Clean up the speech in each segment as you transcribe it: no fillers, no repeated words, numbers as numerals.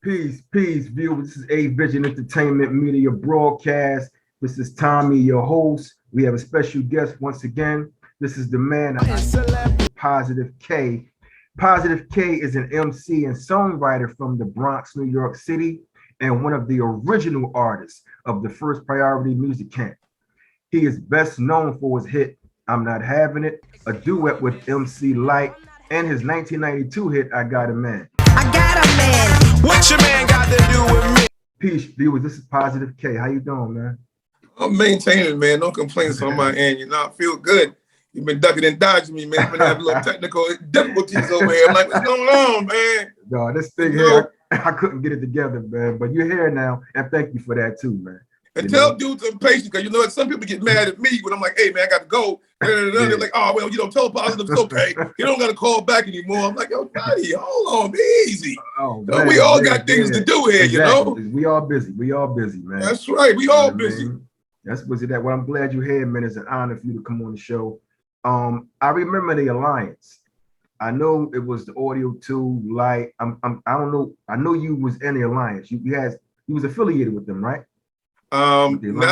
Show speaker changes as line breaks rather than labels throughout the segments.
Peace, viewers. This is A Vision Entertainment Media Broadcast. This is Tommy, your host. We have a special guest once again. This is the man, Positive K. Positive K is an MC and songwriter from the Bronx, New York City, and one of the original artists of the First Priority Music Camp. He is best known for his hit, I'm Not Havin It, a duet with MC Lyte, and his 1992 hit, I Got a Man.
I got a man. What your man got to do with me?
Peace, viewers. This is Positive K. How you doing, man?
I'm maintaining, man. No complaints on my end. You know, I feel good. You've been ducking and dodging me, man. I've been having a little technical difficulties over here. I'm like, what's going on, man?
No, this thing here, I couldn't get it together, man. But you're here now, and thank you for that too, man.
And tell dudes I'm patient, because you know what? Some people get mad at me when I'm like, hey, man, I got to go. They're like, oh, well, you don't tell Positive, it's okay. You don't got to call back anymore. I'm like, yo, buddy, hold on, be easy.
Oh,
man, we all got things to do here,
exactly.
You know?
We all busy. We all busy, man.
That's right. We all busy.
Man. That's busy. Well, I'm glad you're here, man. It's an honor for you to come on the show. I remember the Alliance. I know it was the Audio 2, Lyte. I don't know. I know you was in the Alliance. You was affiliated with them, right?
Now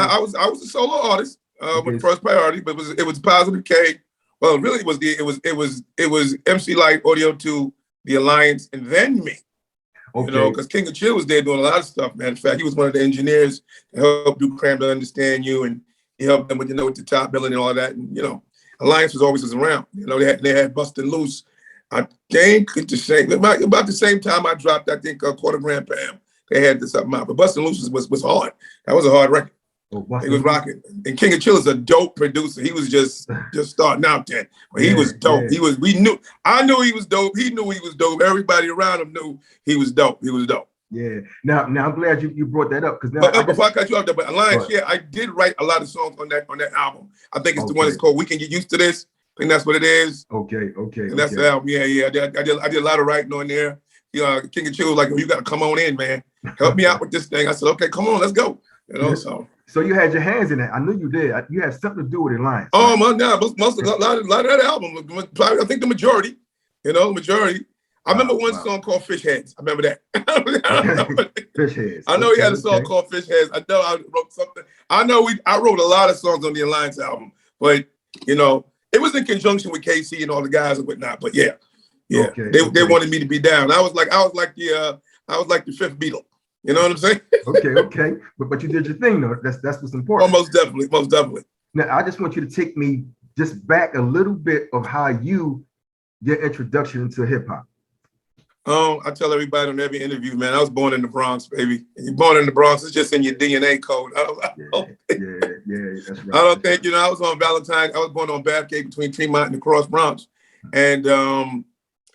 I was a solo artist with First Priority, but it was Positive K. Well, really, it was MC Lyte, Audio 2, the Alliance, and then me. Okay. You know, because King of Chill was there doing a lot of stuff, man. In fact, he was one of the engineers to help do Cram to Understand You, and he helped them with with the top billing and all that. And you know, Alliance was always around. You know, they had Bustin' Loose. I think about the same time I dropped, I think, Quarter Grand Pam. They had this something out, but Bustin' Loose was hard. That was a hard record. He was rocking. And King of Chill is a dope producer. He was just starting out then, but he was dope. Yeah. I knew he was dope. He knew he was dope. Everybody around him knew he was dope. He was dope.
Yeah. Now I'm glad you brought that up, because now
before I cut you off there, but Alliance, yeah, I did write a lot of songs on that album. I think it's the one that's called We Can Get Used to This. I think that's what it is.
Okay.
And that's the album. Yeah. I did a lot of writing on there. King of Chill was like, well, you got to come on in, man. Help me out with this thing. I said, okay, come on, let's go. You know,
so you had your hands in it. I knew you did. You had something to do with Alliance.
Oh my God, most of a lot of that album. I think the majority. You know, majority. I remember one song called Fish Heads. I remember that.
Fish Heads.
I know he had a song called Fish Heads. I know I wrote something. I know I wrote a lot of songs on the Alliance album, but you know, it was in conjunction with KC and all the guys and whatnot. But yeah. They wanted me to be down. I was like the fifth Beatle. You know what I'm saying?
Okay. But you did your thing though. That's what's important.
Oh, most definitely.
Now I just want you to take me just back a little bit of how your introduction into hip hop.
I tell everybody on every interview, man, I was born in the Bronx, baby. And you're born in the Bronx, it's just in your DNA code.
Yeah, that's right.
I don't think, I was on Valentine. I was born on Bathgate between Tremont and the Cross Bronx and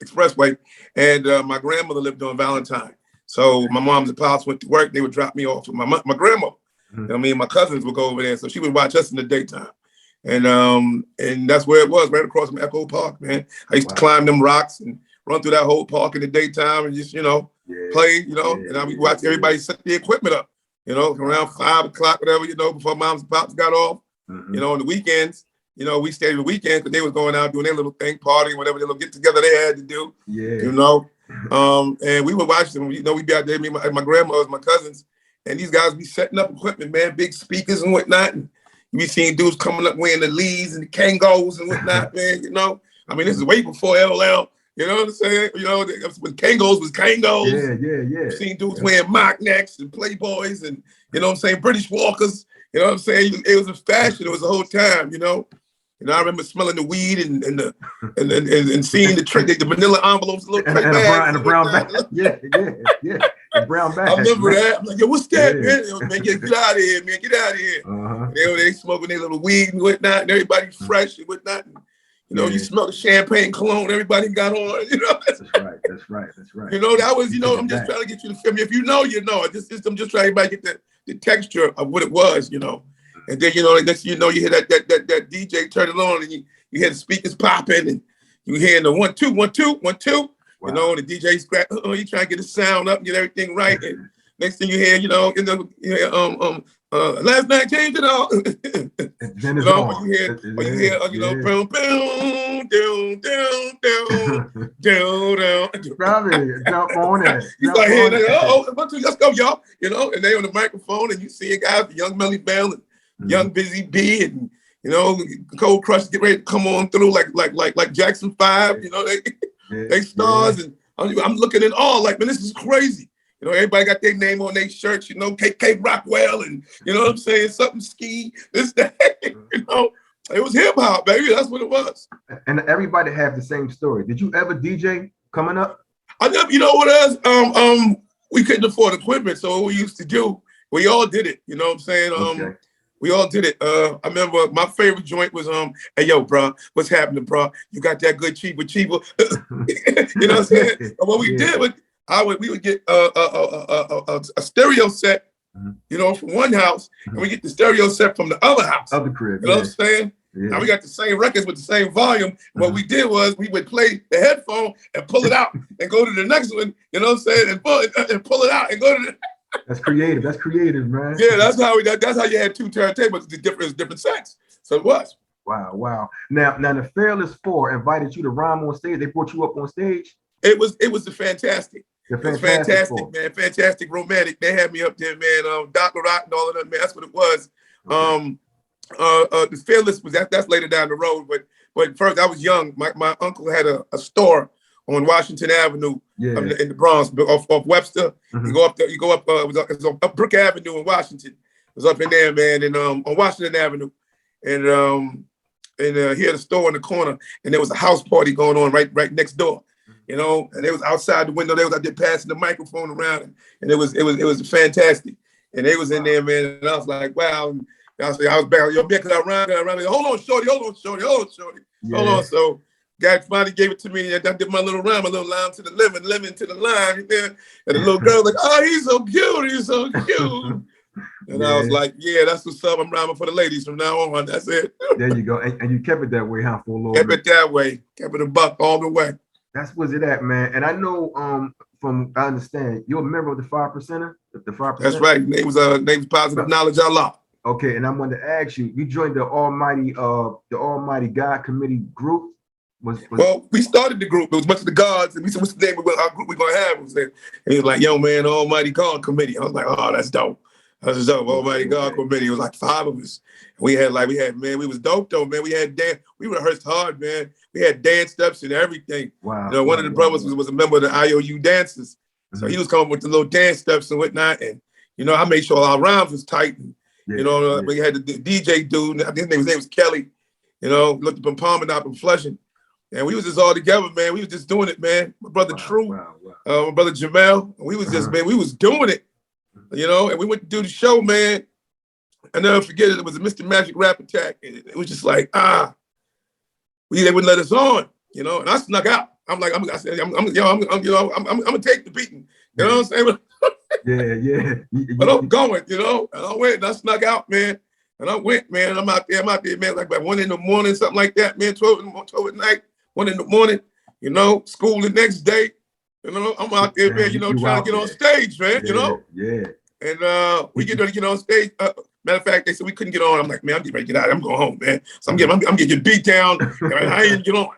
Expressway. And my grandmother lived on Valentine. So my mom's and pops went to work. They would drop me off with my grandma. Mm-hmm. Me and my cousins would go over there. So she would watch us in the daytime. And that's where it was, right across from Echo Park, man. I used to climb them rocks and run through that whole park in the daytime and just, play, and I would watch everybody set the equipment up, around 5 o'clock, whatever, before moms and pops got off. Mm-hmm. On the weekends, we stayed the weekends because they was going out doing their little thing, partying, whatever, their little get together they had to do. Yeah. And we would watch them, we'd be out there, me and my grandmas, my cousins, and these guys be setting up equipment, man, big speakers and whatnot. And you be seeing dudes coming up wearing the Lees and the Kangos and whatnot, man, I mean, this is way before LL. You know what I'm saying? When Kangos was Kangos.
Yeah.
You've seen dudes wearing mock necks and Playboys and, British Walkers. You know what I'm saying? It was a fashion. It was a whole time, I remember smelling the weed and seeing the vanilla envelopes, little tray bags.
And the brown bag. Yeah. The brown bag.
I remember that. I'm like, yo, what's that, man? Man, get out of here, man. Get out of here. Uh-huh. They smoking their little weed and whatnot, and everybody fresh and whatnot. You smell the champagne cologne everybody got on,
That's right.
That was, I'm just trying to get you to feel me. If you know. I'm just trying to everybody get the texture of what it was, And then, next you hear that DJ turn it on and you hear the speakers popping and you hear the 1 2 1 2 1 2. Wow. The DJ scratch, you trying to get the sound up, get everything right. And next thing you hear, Last night changed it all.
Then it's
When
on.
you hear, boom, boom, down, down, down, down, down.
Probably jump on it.
You start hearing, let's go, y'all. And they on the microphone, and you see guys, Young Melly Bell and Young Busy B, and Cold Crush get ready to come on through like Jackson 5. They stars, and I'm looking at all like, man, this is crazy. Everybody got their name on their shirts, KK Rockwell, and what I'm saying, something ski, this, that, it was hip hop, baby. That's what it was.
And everybody have the same story. Did you ever DJ coming up?
I never, what else? We couldn't afford equipment, so what we used to do, we all did it. You know what I'm saying?
Okay.
We all did it. I remember my favorite joint was hey yo, bro, what's happening, bro? You got that good cheaper. You know what I'm saying? What we did was we would get a stereo set, from one house, and we get the stereo set from the other house.
Other crib.
You know what I'm saying? Yeah. Now we got the same records with the same volume. What we did was we would play the headphone and pull it out and go to the next one, you know what I'm saying? And pull it out and go to the
That's creative. That's creative, man.
Yeah, that's how you had two turntables, different sets. So it was.
Wow. Now the Fearless Four invited you to rhyme on stage. They brought you up on stage.
It was the fantastic.
It
was fantastic, man. Fantastic romantic. They had me up there, man. Dr. Rock and all of that, man. That's what it was. Okay. The Fearless was that's later down the road, but first I was young. My uncle had a store on Washington Avenue in the Bronx, off Webster. You go up there. You go up. It was up Brook Avenue in Washington. It was up in there, man, and on Washington Avenue, and he had a store in the corner, and there was a house party going on right next door. And they was outside the window. They was out there passing the microphone around, and it was fantastic. And they was in there, man, and I was like, wow. And I was back. Yo, man, can I rhyme? Hold on, shorty.
Yeah.
Hold on. So, guy finally gave it to me, and I did my little rhyme, to the lemon to the lime. And the little girl was like, oh, he's so cute. And I was like, yeah, that's what's up. I'm rhyming for the ladies from now on. That's it.
There you go. And you kept it that way, huh, for a little
bit.
Kept
it that way. Kept it a buck all the way.
That's what's it at, man. And I know I understand, you're a member of the 5%er? The 5%?
That's right. Name was Positive Knowledge Allah.
Okay, and I wanted to ask you, you joined the Almighty God Committee group?
Well, we started the group. It was a bunch of the gods, and we said, what's the name of our group we're gonna have? And he was like, yo, man, Almighty God Committee. I was like, oh, that's dope. That's dope. Almighty God Committee. It was like 5 of us. We was dope though, man. We rehearsed hard, man. We had dance steps and everything.
Wow.
One of the brothers was a member of the IOU dancers. So he was coming with the little dance steps and whatnot. And, I made sure our rhymes was tight. And, we had the DJ dude, I think his name was Kelly, looked up in Palmer, and Flushing. And we was just all together, man. We was just doing it, man. My brother True, my brother Jamel, we was just, man, we was doing it, and we went to do the show, man. I never forget it. It was a Mr. Magic Rap Attack. And it was just like, they wouldn't let us on, and I snuck out. I'm like, I'm gonna take the beating. You know what I'm saying?
Yeah.
But I'm going, and I went and I snuck out, man. And I went, man. I'm out there, man, like by 1 in the morning, something like that, man. 12 at night, 1 in the morning, school the next day. I'm out there, man, trying to get on stage, man,
Yeah.
And we get ready to get on stage. Matter of fact, they said we couldn't get on. I'm like, man, I'm getting ready to get out. I'm going home, man. So I'm getting beat down. I ain't get on.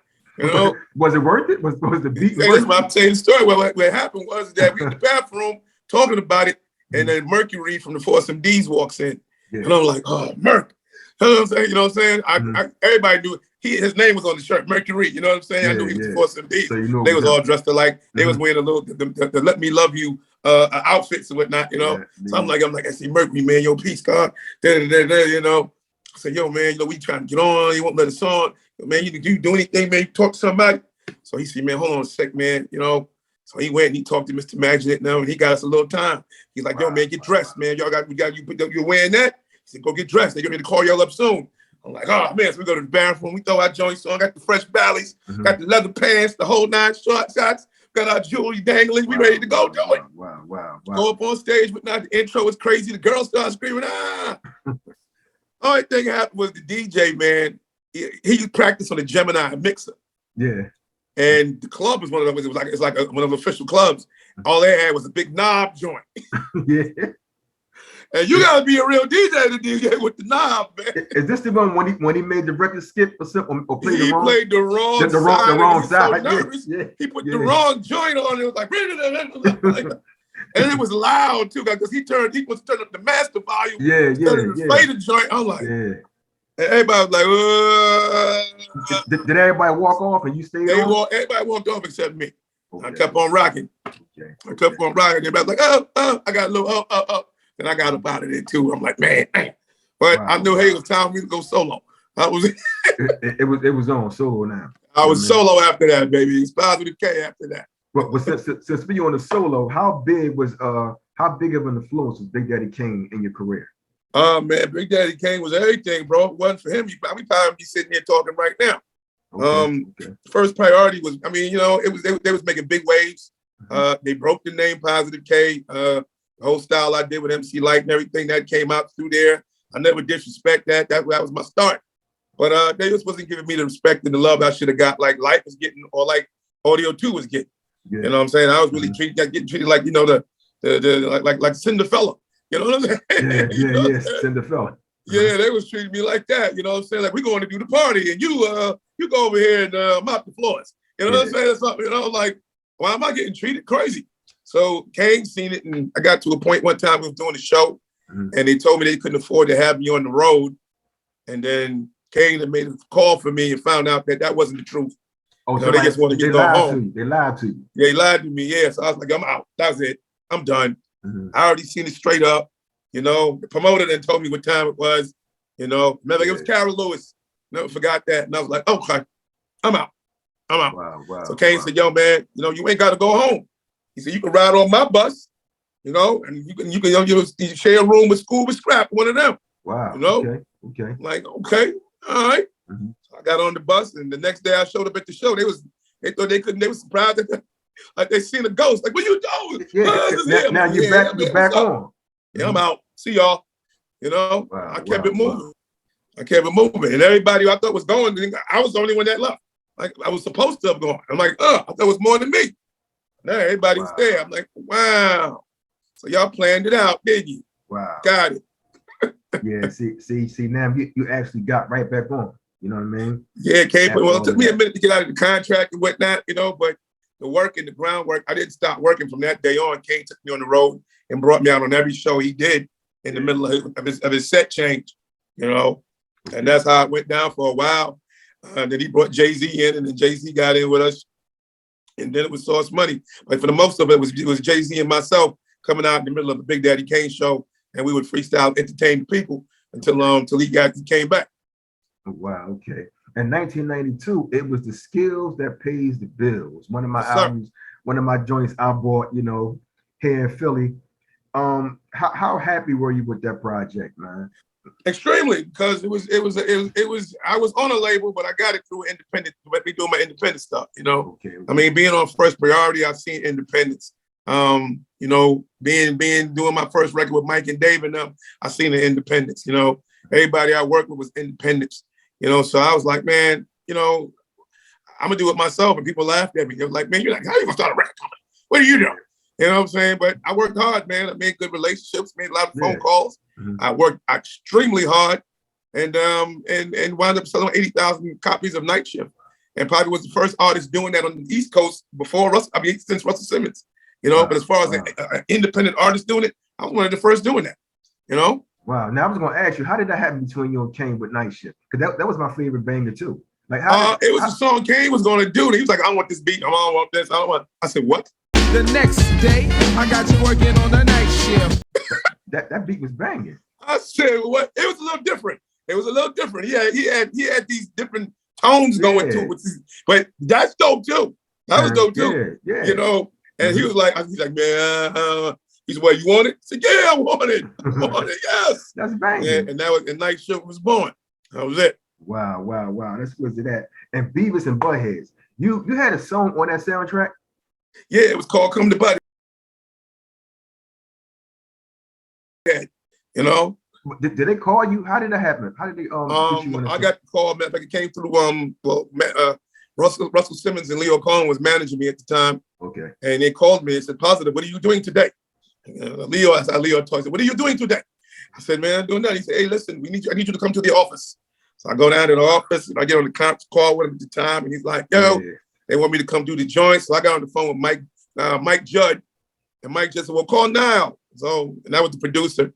Was it worth it? Was the beat?
That's why I'm telling the story. What happened was that we in the bathroom talking about it, and then Mercury from the Force MDs walks in, and I'm like, oh, Merc. You know what I'm saying? Everybody knew it. His name was on the shirt, Mercury. You know what I'm saying? I knew he was the Force MDs. So they was all dressed alike. They was wearing a little the Let Me Love You outfits and whatnot. So I'm like, I see Mercury, man. Yo, peace, God. I said, yo, man, we trying to get on. You won't let us on. Man, you do anything, man. You talk to somebody. So he said, man, hold on a sec, man. So he went and he talked to Mr. Magic now, and he got us a little time. He's like, yo, man, get dressed, man. You're wearing that? He said, go get dressed. They're going to call y'all up soon. I'm like, oh, man. So we go to the bathroom. We throw our joints on. Got the fresh valleys. Got the leather pants, the whole 9 short shots. Got our jewelry dangling. We ready to go do it.
Wow.
Go up on stage, but now the intro was crazy. The girls started screaming, ah. Only thing happened was the DJ, man, he practiced on a Gemini mixer.
Yeah.
And the club was one of those, it's like one of the official clubs. All they had was a big knob joint.
Yeah.
And you gotta be a real DJ to DJ with the knob, man.
Is this the one when he made the record skip or something or played
He
the wrong?
played the wrong
the
side.
wrong
So
side.
nervous.
Yeah,
He put the wrong joint on. It was like, and it was loud too, because he was turning up the master volume. The fader joint. I'm like, and everybody was like,
did everybody walk off and you stayed on?
Everybody walked off except me.
Okay.
I kept on rocking.
Okay.
I kept on rocking. Everybody was like, I got a little Then I got up out of there too. I'm like, man. But I knew, hey, it was time for me to go solo. That was
it was on solo now.
I was solo after that, baby. It's Positive K after that.
But since we on the solo, how big of an influence was Big Daddy Kane in your career?
Man, Big Daddy Kane was everything, bro. If it wasn't for him, we probably be sitting here talking right now. First priority was, they was making big waves. They broke the name Positive K. The whole style I did with MC Lyte and everything that came out through there. I never disrespect that. That was my start. But they just wasn't giving me the respect and the love I should have got, like Lyte was getting, or like Audio 2 was getting. Yeah. You know what I'm saying? I was really getting treated like, like Cinderella. You know what I'm saying?
Yeah, Cinderella.
Yeah, they was treating me like that. You know what I'm saying? Like, we're going to do the party and you go over here and mop the floors. You know what I'm saying? Something, like, why am I getting treated crazy? So Kane seen it, and I got to a point one time we was doing a show, and they told me they couldn't afford to have me on the road. And then Kane had made a call for me and found out that wasn't the truth. Oh, so they just wanted to get home.
They lied to you.
Yeah, he lied to me. Yeah, so I was like, I'm out. That's it. I'm done. I already seen it straight up. The promoter then told me what time it was. Remember it was Carol Lewis. Never forgot that. And I was like, okay, I'm out.
Wow.
So Kane said, yo, man, you ain't got to go home. He said, you can ride on my bus, and you can share a room with School with Scrap, one of them.
Wow. Okay.
I'm like, okay, all right. So I got on the bus, and the next day I showed up at the show. They thought they couldn't. They were surprised like they seen a ghost. Like, what you doing?
Yeah. Now you're back on.
Yeah, I'm out. See y'all.
Wow,
I kept it moving. I kept it moving, and everybody who I thought was going, I was the only one that left. Like, I was supposed to have gone. I'm like, I thought it was more than me. Now everybody was there. I'm like, wow. So y'all planned it out, did you?
Wow.
Got it.
Yeah. See. Now you actually got right back on. You know what I mean?
Yeah, it came. Well, it took me a minute to get out of the contract and whatnot, but the work and the groundwork, I didn't stop working from that day on. Kane took me on the road and brought me out on every show he did in the middle of his set change, and that's how it went down for a while. Then he brought Jay-Z in, and then Jay-Z got in with us, and then it was Source Money. But for the most of it was Jay-Z and myself coming out in the middle of the Big Daddy Kane show, and we would freestyle, entertain the people until he came back.
Wow. Okay. In 1992, it was the skills that pays the bills. One of my albums, one of my joints I bought, here in Philly. How happy were you with that project, man?
Extremely, because it was. I was on a label, but I got it through independent. Let me do my independent stuff.
Okay.
I mean, being on First Priority, I've seen independence. Doing my first record with Mike and Dave and them, I seen the independence. Everybody I worked with was independence. So I was like, man, I'm gonna do it myself. And people laughed at me. They were like, man, how you gonna start a record company? What are you doing? You know what I'm saying? But I worked hard, man. I made good relationships, made a lot of phone calls. I worked extremely hard and wound up selling 80,000 copies of Night Shift. And probably was the first artist doing that on the East Coast since Russell Simmons. But as far as an independent artist doing it, I was one of the first doing that.
Wow. Now I was gonna ask you, how did that happen between you and Kane with Night Shift? Because that was my favorite banger too. Like
it was a song Kane was gonna do. He was like, I want this beat. I don't want this. I don't want. I said, what?
The next day, I got you working on the night shift.
that beat was banging.
I said, what? It was a little different. He had these different tones going to it, but that's dope too. That was dope too.
Yeah.
And he was like, man, he's like, you want it? I said, yeah, I want it. Yes.
That's banging.
Yeah, and Night Shift was born. That was it.
Wow. That's good to that. And Beavis and Buttheads. You had a song on that soundtrack?
Yeah, it was called Come to Buddy.
Did they call you? How did that happen? How did they
I got the call, man. Like it came through Russell Simmons and Leo Cohen was managing me at the time.
Okay.
And they called me and said, Positive, what are you doing today? Leo told me, what are you doing today? I said, man, I'm doing that. He said, hey, listen, I need you to come to the office. So I go down to the office and I get on the conference call with him at the time. And he's like, yo, they want me to come do the joint. So I got on the phone with Mike Judd. And Mike just said, well, call now. So, and that was the producer,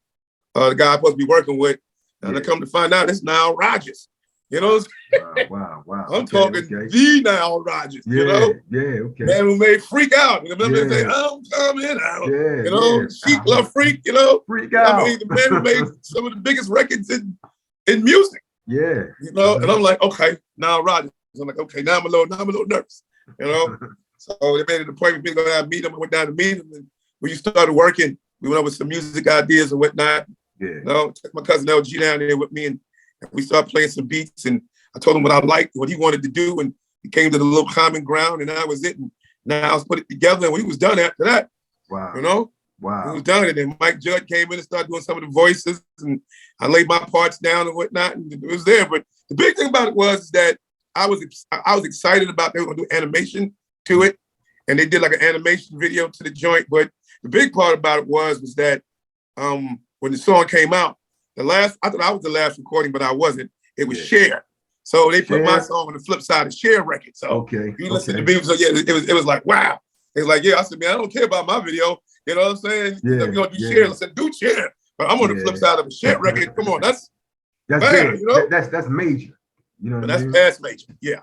the guy I'm supposed to be working with. And I come to find out it's Nile Rodgers. You know what I'm saying?
Wow.
I'm talking the Nile Rodgers, you know? Man who made Freak Out. You know, say, I'm coming out. You know, Sheep Love Freak, you know?
Freak Out.
I mean, the man who made some of the biggest records in music.
Yeah.
You know, and I'm like, okay, Nile Rodgers. I'm like, okay, now I'm a little nervous, you know? So they made an appointment for me to go down and meet him. I went down to meet him. And when you started working, we went over some music ideas and whatnot.
Yeah.
You know, took my cousin LG down there with me, and we started playing some beats. And I told him what I liked, what he wanted to do, and he came to the little common ground, and that was it. And now I was put it together, and we was done after that.
Wow.
You know?
Wow.
We was done, and then Mike Judd came in and started doing some of the voices, and I laid my parts down and whatnot, and it was there. But the big thing about it was that I was excited about they were gonna do animation to it, and they did like an animation video to the joint. But the big part about it was that when the song came out, I thought I was the last recording, but I wasn't. It was Cher. So they put my song on the flip side of Cher record. So you listen to me. So yeah, it was like, wow. It's like, yeah, I said, man, I don't care about my video. You know what I'm saying?
Yeah,
you're gonna do Cher. I said, do Cher. But I'm on the flip side of a Cher record. Come on, that's bad,
big.
You know?
That's major. You know,
that's past major. Yeah.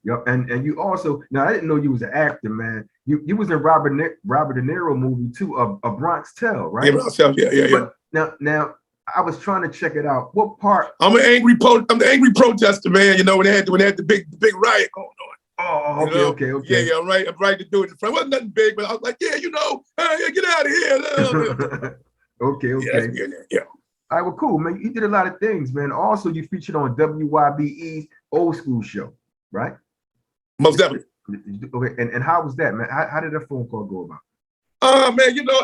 Yo, and you also, now I didn't know you was an actor, man. You was in Robert De Niro movie too, a Bronx Tale, right?
Yeah, Bronx Tale. Yeah.
But now I was trying to check it out. What part?
I'm the angry protester, man. You know, when they had the big riot going on.
Oh, okay.
Yeah, I'm right to do it in front. It wasn't nothing big, but I was like, yeah, you know, hey, get out of here.
Okay.
Yeah.
All right, well, cool, man. You did a lot of things, man. Also, you featured on WYBE's Old School Show, right?
Most definitely.
Okay, and how was that, man? How did that phone call go about?
Man, you know,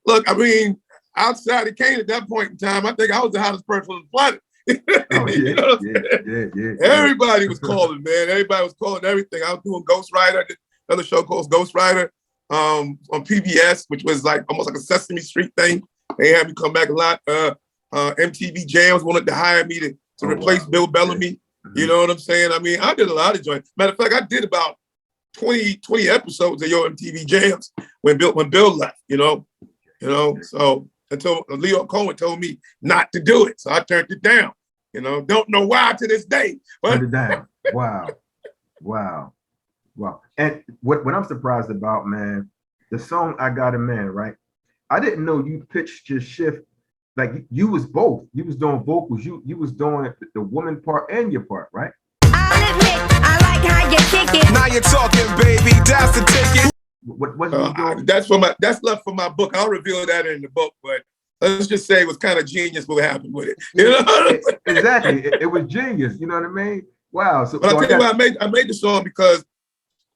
look, I mean, outside of Kane at that point in time, I think I was the hottest person on the planet.
Oh,
you know what I'm saying? Everybody was calling, man. Everybody was calling everything. I was doing Ghostwriter, another show called Ghostwriter on PBS, which was like almost like a Sesame Street thing. They had me come back a lot. MTV Jams wanted to hire me to replace Bill Bellamy. You know what I'm saying? I mean, I did a lot of joints. Matter of fact, I did about 20 episodes of your MTV Jams when Bill left, you know. So until Leo Cohen told me not to do it. So I turned it down. You know, don't know why to this day. But
turned it down. Wow. And what I'm surprised about, man, the song I Got a Man, right? I didn't know you pitched your shift. Like you was both. You was doing vocals. You was doing the woman part and your part, right?
I'll admit, I like how you kick it.
Now you're talking, baby. That's the ticket.
What you doing?
That's left for my book. I'll reveal that in the book, but let's just say it was kind of genius what happened with it. You know?
Exactly. It was genius. You know what I mean? Wow. So,
but I tell you why I made the song because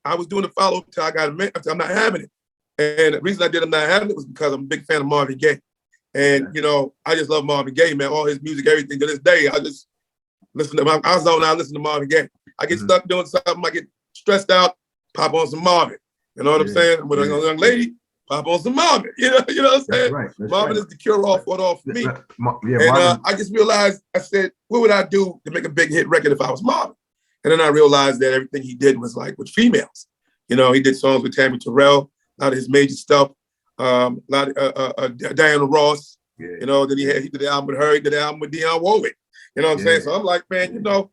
I was doing the follow-up to I Got a Man. I'm Not Having It. And the reason I did I'm Not Having It was because I'm a big fan of Marvin Gaye. And, you know, I just love Marvin Gaye, man. All his music, everything. To this day, I just listen to him. I zone out, listen to Marvin Gaye. I get stuck doing something. I get stressed out, pop on some Marvin. You know what I'm saying? I'm with a young lady, pop on some Marvin. You know what I'm saying?
That's
Marvin is the cure-all for it all for me. I just realized, I said, what would I do to make a big hit record if I was Marvin? And then I realized that everything he did was like with females. You know, he did songs with Tammy Terrell, a lot of his major stuff. A lot of Diana Ross, you know, then he did the album with her, he did the album with Dionne Warwick. You know what I'm saying? So I'm like, man, you know,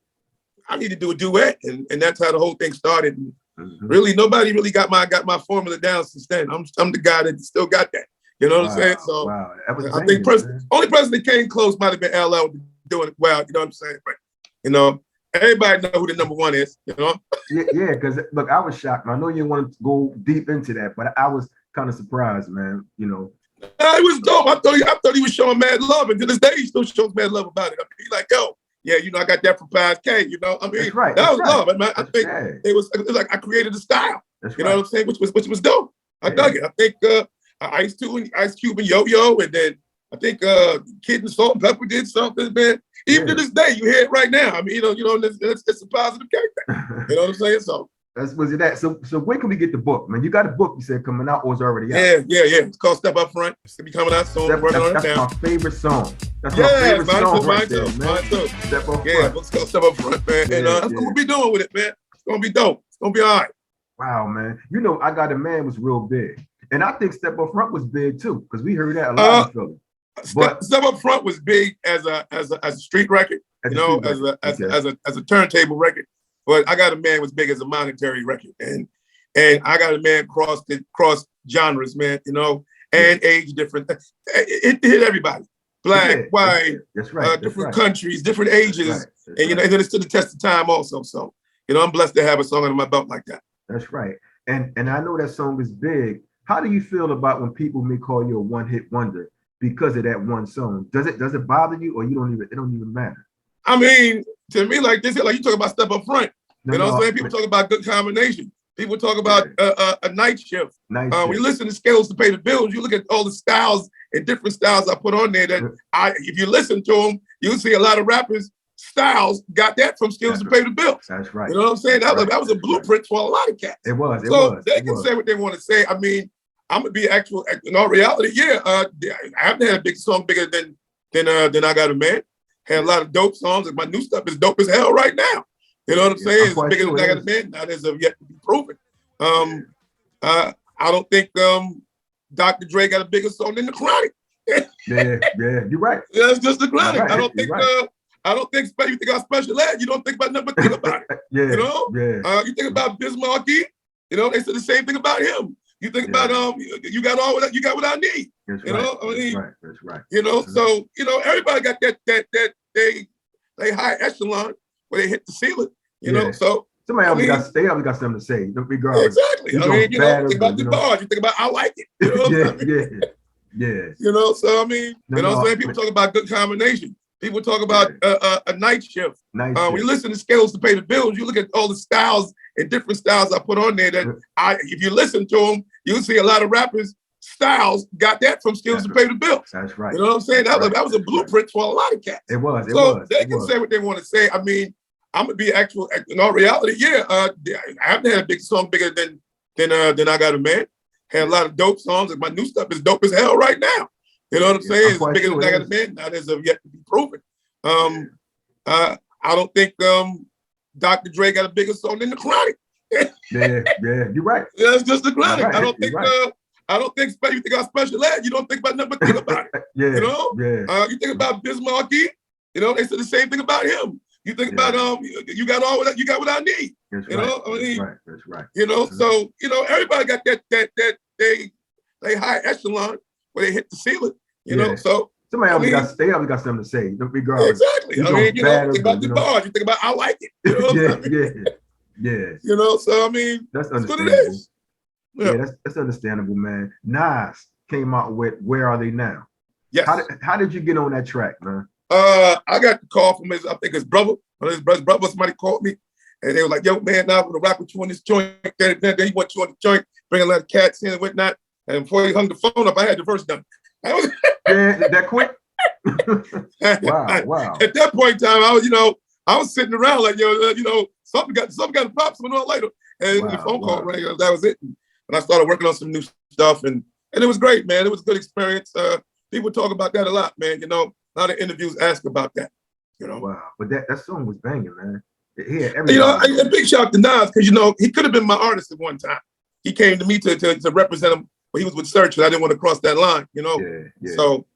I need to do a duet. And that's how the whole thing started. And really, nobody really got my formula down since then. I'm the guy that still got that. You know what I'm saying? So I think only person that came close might have been LL doing it well, you know what I'm saying? But, you know, everybody know who the number one is, you know?
Yeah, because look, I was shocked. I know you want to go deep into that, but I was kind of surprised, man. You know,
it was dope. I thought he was showing mad love, and to this day he still shows mad love about it. I mean, he's like, yo, yeah, you know, I got that from Pies K. You know, I mean, that was love. I mean, I think it was like I created a style. You know what I'm saying? Which was dope. I dug it. I think Ice Cube and Yo Yo, and then I think Kid and Salt and Pepper did something, man. Even to this day, you hear it right now. I mean, you know, it's a positive character. You know what I'm saying? So.
Was it that? So when can we get the book, man? You got a book you said coming out, or it's already out?
Yeah. It's called Step Up Front. It's gonna be coming out soon. Working on it
That's
now.
my favorite song. That's
Yeah,
my favorite song
mine
right
too.
there, man.
Mine too.
Step Up
Yeah,
Front.
book's called Step Up Front, man.
Yeah,
And that's what we'll be doing with it, man. It's gonna be dope. It's gonna be all right.
Wow, man. You know, I Got a Man was real big. And I think Step Up Front was big too, because we heard that a lot in Philly. But
Step Up Front was big as a street record,
as
a turntable record. But I Got a Man was big as a monetary record, and I Got a Man crossed genres, man, and age different. It hit everybody, black, white,
that's right,
different countries, different ages,
that's
and and then it stood the test of time also. So I'm blessed to have a song under my belt like that.
That's right, and I know that song is big. How do you feel about when people may call you a one-hit wonder because of that one song? Does it bother you, or it don't even matter?
I mean, to me, like this, like you talk about Step Up Front. You know what I'm saying? People talk about good combination. People talk about a night shift. When you listen to Scales to Pay the Bills, you look at all the styles and different styles I put on there that if you listen to them, you'll see a lot of rappers' styles got that from Skills to Pay the Bills.
That's right.
You know what I'm saying? That was a blueprint for a lot of cats.
It was.
They can say what they want to say. I mean, I'm gonna be actual. In all reality, yeah. I haven't had a big song bigger than I Got a Man. Had a lot of dope songs, and my new stuff is dope as hell right now. You know what I'm saying? It's bigger than I Got a Man. Now as of yet to be proven. I don't think Dr. Dre got a bigger song than The Chronic.
yeah, you're right.
That's just The Chronic.
Right.
I don't think. I don't think you think about special ed. You don't think about nothing but think about it. You think about Biz Markie. They said the same thing about him. You think about you got all that, you got what I need.
That's right.
So everybody got that they high echelon where they hit the ceiling. So
somebody always got something to say. Regardless.
Exactly. You think about the bars. You think about I like it. So I mean, what I'm saying? People talk about good combination. People talk about a night shift. When you listen to Scales to Pay the Bills, you look at all the styles and different styles I put on there that if you listen to them, you'll see a lot of rappers' styles got that from Skills to Pay the Bills.
That's right.
You know what I'm saying? That was a blueprint for a lot of cats.
It was.
They can say what they want to say. I mean, I'm gonna be actual. In all reality, yeah. I haven't had a big song bigger than I Got a Man. Had a lot of dope songs, and my new stuff is dope as hell right now. You know what I'm saying? It's bigger than I Got a Man. Now as of yet to be proven. I don't think Dr. Dre got a bigger song than The Chronic.
You're right.
That's just The Chronic.
Right.
I don't think. I don't think you think about special ed. You don't think about nothing but think about it. You think about Biz Markie. They said the same thing about him. You think about you got all that, you got what I need.
That's right.
So everybody got that they high echelon where they hit the ceiling. So
somebody always got something to say. Regardless.
Exactly. You think about the bars. You think about I like it. So I mean,
that's
what it
understandable.
is.
Yeah, that's understandable, man. Nas came out with "Where Are They Now?"
Yes.
How did you get on that track, man?
I got the call from his brother. His brother, somebody called me, and they were like, "Yo, man, now I'm gonna rock with you on this joint." Then he went you on the joint, bring a lot of cats in and whatnot. And before he hung the phone up, I had the verse done.
That quick? Wow.
At that point in time, I was sitting around like, something got to pop something on later. And the phone call rang. That was it. And I started working on some new stuff, and it was great, man. It was a good experience. People talk about that a lot, man. A lot of interviews ask about that.
Wow, but that song was banging, man. Yeah,
a big shout out to Nas because he could have been my artist at one time. He came to me to represent him when he was with Search, and I didn't want to cross that line. So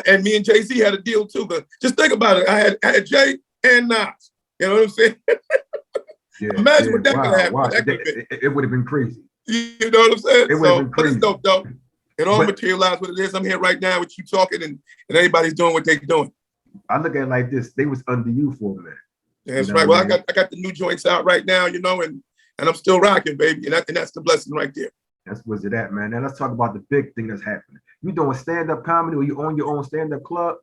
and me and Jay-Z had a deal too. But just think about it. I had Jay and Nas. You know what I'm saying? Imagine what that could have happened.
It would have been crazy.
You know what I'm saying?
It would have been crazy.
But it's dope. It all materialized what it is. I'm here right now with you talking, and everybody's doing what they're doing.
I look at it like this: they was under you for a minute.
That's right. Well, I got the new joints out right now, and I'm still rocking, baby, and that's the blessing right there.
That's what's it at, man. Now let's talk about the big thing that's happening. You doing stand-up comedy, or you own your own stand-up club?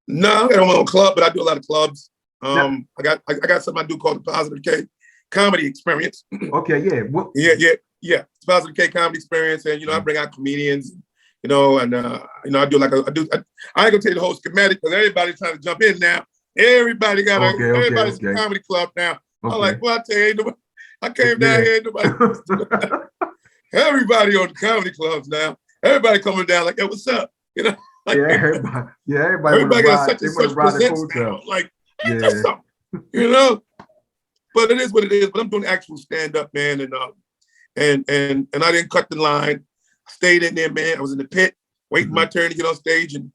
No, I don't own a club, but I do a lot of clubs. I got something I do called the Positive K Comedy Experience.
Okay, yeah.
Yeah. It's Positive K Comedy Experience, and I bring out comedians. I do I ain't gonna tell you the whole schematic because everybody's trying to jump in now. Everybody got everybody's a comedy club now. I'm like, well, I tell you, I came down here, nobody. Everybody on the comedy clubs now. Everybody coming down like, hey, what's up? You know, like, everybody got such and such presents now. Like, do something, you know. But it is what it is. But I'm doing actual stand up, man, and I didn't cut the line. I stayed in there, man. I was in the pit, waiting my turn to get on stage and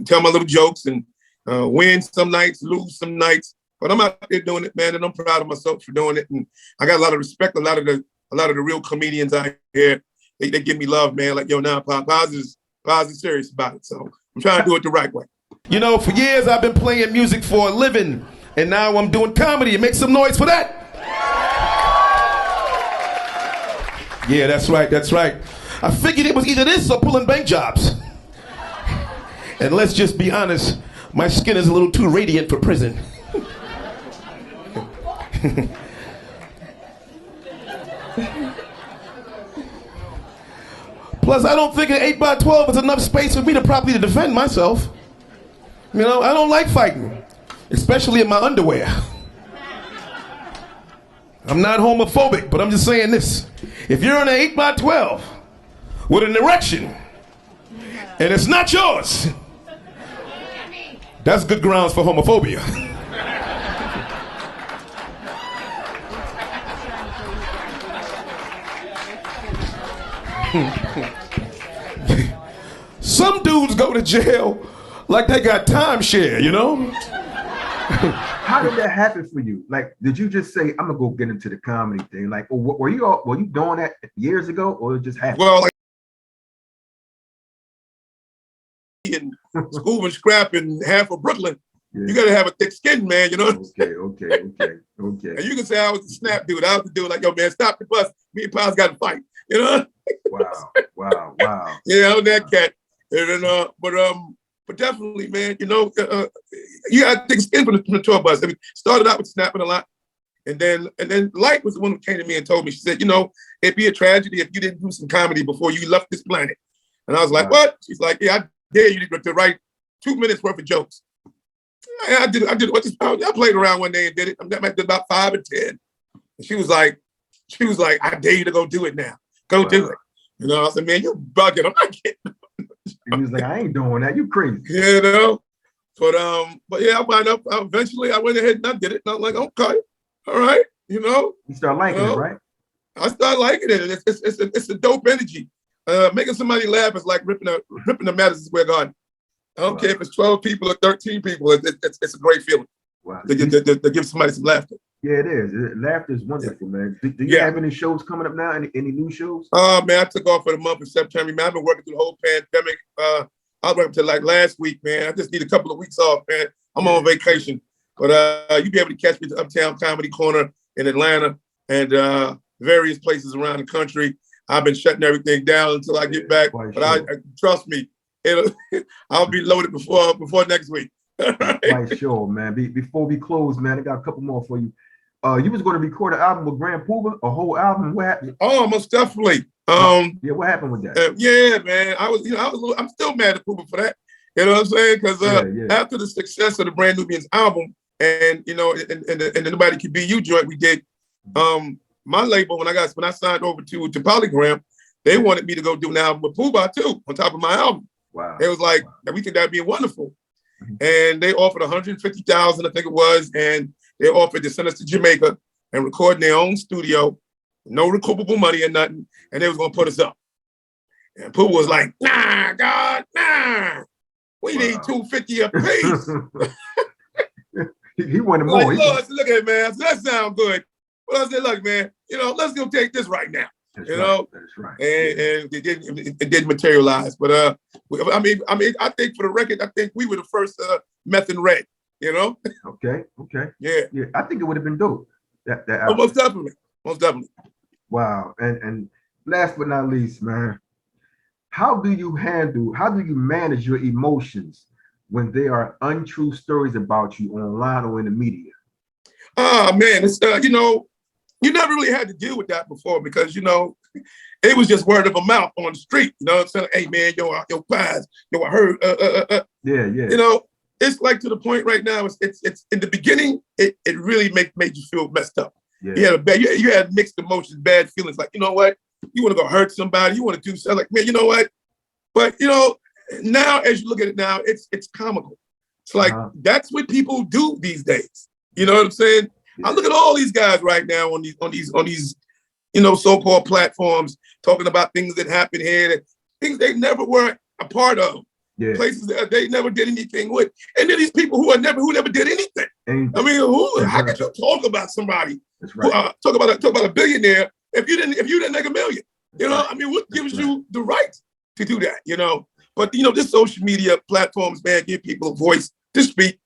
tell my little jokes and win some nights, lose some nights. But I'm out there doing it, man, and I'm proud of myself for doing it. And I got a lot of respect. A lot of the real comedians out here, they give me love, man. Like, yo, now Paz is serious about it. So I'm trying to do it the right way.
You know, for years I've been playing music for a living, and now I'm doing comedy. Make some noise for that. Yeah, that's right, that's right. I figured it was either this or pulling bank jobs. And let's just be honest, my skin is a little too radiant for prison. Plus, I don't think an 8x12 is enough space for me to properly defend myself. You know, I don't like fighting, especially in my underwear. I'm not homophobic, but I'm just saying this. If you're in an 8x12 with an erection, and it's not yours, that's good grounds for homophobia. Some dudes go to jail like they got timeshare, you know?
How did that happen for you? Like, did you just say, I'm gonna go get into the comedy thing? Like, were you doing that years ago, or it just happened?
Well, like, in school and scrap in half of Brooklyn, you gotta have a thick skin, man, you know?
Okay.
And you can say I was the snap dude. I was the dude like, yo, man, stop the bus. Me and Paz got to fight, you know?
Wow.
Yeah, I was that cat. And, but definitely, man, you know, you got thick skin from the tour bus. I mean, started out with snapping a lot. And then Lyte was the one who came to me and told me, she said, you know, it'd be a tragedy if you didn't do some comedy before you left this planet. And I was like, what? She's like, yeah, I dare you to write 2 minutes worth of jokes. I did. I played around one day and did it. I did about 5 or 10. And she was like, I dare you to go do it now. Go do it. You know, I said, man, you bugging. I'm not kidding.
He was like, I ain't doing that. You crazy.
You know? But yeah, I wound up, eventually I went ahead and I did it. And I'm like, okay, all right, you know?
You start liking it, right?
I started liking it. It's a dope energy. Making somebody laugh is like ripping the Madison Square Garden. I don't care if it's 12 people or 13 people. It's a great feeling.
Wow.
To give somebody some laughter.
Yeah, it is. Laughter is wonderful, man. Do you have any shows coming up now? Any new shows?
Man, I took off for the month of September. Man, I've been working through the whole pandemic. I was working till like last week, man. I just need a couple of weeks off, man. I'm on vacation. But you'll be able to catch me at the Uptown Comedy Corner in Atlanta and various places around the country. I've been shutting everything down until I get back. But trust me, I'll be loaded before next week.
Quite sure, man. Before we close, man, I got a couple more for you. You was going to record an album with Grand Puba, a whole album. What happened?
Oh, most definitely.
What happened with that?
Yeah, man. I'm still mad at Puba for that. You know what I'm saying? Because after the success of the Brand Nubians album, and you know, and the Nobody Could Be You joint we did, my label when I signed over to Polygram, they wanted me to go do an album with Puba too on top of my album.
Wow.
It was like, we think that'd be wonderful. And they offered $150,000, I think it was, and they offered to send us to Jamaica and record in their own studio, no recoupable money or nothing, and they was gonna put us up. And Pooh was like, nah, God, nah. We need $250 a piece.
he wanted more.
I said, look at it, man. I said, that sounds good. But I said, look, man, you know, let's go take this right now. That's right. And it didn't materialize. But I mean, I think for the record, I think we were the first Meth and Red, you know?
Okay.
Yeah.
I think it would have been dope. That
most definitely.
Wow. And last but not least, man, how do you manage your emotions when there are untrue stories about you online or in the media?
Oh man, it's you know, you never really had to deal with that before because, you know, it was just word of a mouth on the street. You know what I'm saying? Hey, man, yo, Paz, I heard.
Yeah.
You know, it's like to the point right now, it's in the beginning, it really made you feel messed up.
Yeah.
You had mixed emotions, bad feelings. Like, you know what? You want to go hurt somebody. You want to do something. Like, man, you know what? But now as you look at it now, it's comical. It's like that's what people do these days. You know what I'm saying?
Yeah.
I look at all these guys right now on these so-called platforms talking about things that happen here, things they never were a part of.
Yeah.
Places that they never did anything with. And then these people who never did anything. I mean, how could you talk about somebody?
That's right.
Talk about a billionaire if you didn't make a million? I mean, what gives you the right to do that? But this social media platforms, man, give people a voice to speak.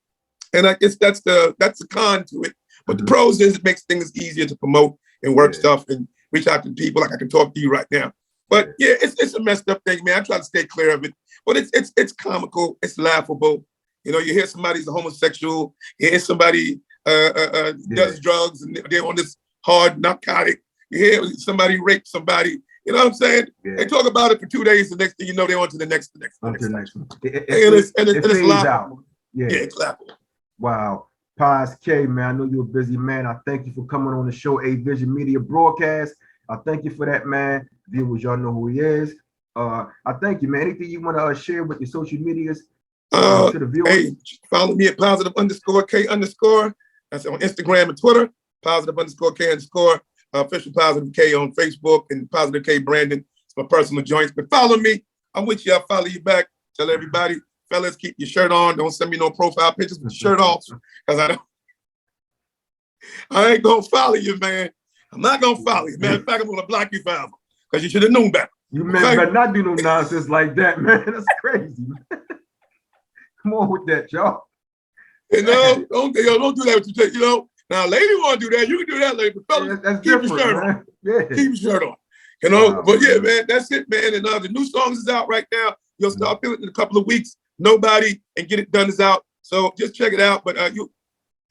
And I guess that's the con to it. But the pros is it makes things easier to promote and work stuff and reach out to people like I can talk to you right now. But yeah, it's a messed up thing, man. I try to stay clear of it. But it's comical, it's laughable. You hear somebody's a homosexual, you hear somebody does drugs and they're on this hard narcotic. You hear somebody rape somebody. You know what I'm saying? Yeah. They talk about it for 2 days. The next thing you know, they're on to the next.
On to the next one.
It's
laughable.
Yeah, it's laughable.
Wow. Paz K, man, I know you're a busy man. I thank you for coming on the show, A Vision Media Broadcast. I thank you for that, man. Viewers, y'all know who he is. I thank you, man. Anything you want to share with your social medias to the viewers?
Hey, follow me at +_K_. That's on Instagram and Twitter. +_K_. Official Positive K on Facebook and Positive K Brandon. It's my personal joints. But follow me. I'm with you. I'll follow you back. Tell everybody, fellas, keep your shirt on. Don't send me no profile pictures with your shirt off. Because I ain't gonna follow you, man. I'm not gonna follow you. Matter of fact, I'm gonna block you forever. Because you should have known better.
You better not do no nonsense like that, man. That's crazy, man. Come on with that, y'all.
Don't do that with you. Now, lady want to do that, you can do that, lady. But fellas,
that's
keep your shirt on.
Yeah.
Keep your shirt on. Wow, but yeah, man, that's it, man. And the new songs is out right now. You'll start feeling it in a couple of weeks. Nobody and Get It Done is out. So just check it out. But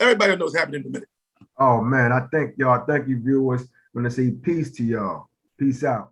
everybody knows what's happening in a minute.
Oh man, I thank y'all. Thank you, viewers. When I say peace to y'all. Peace out.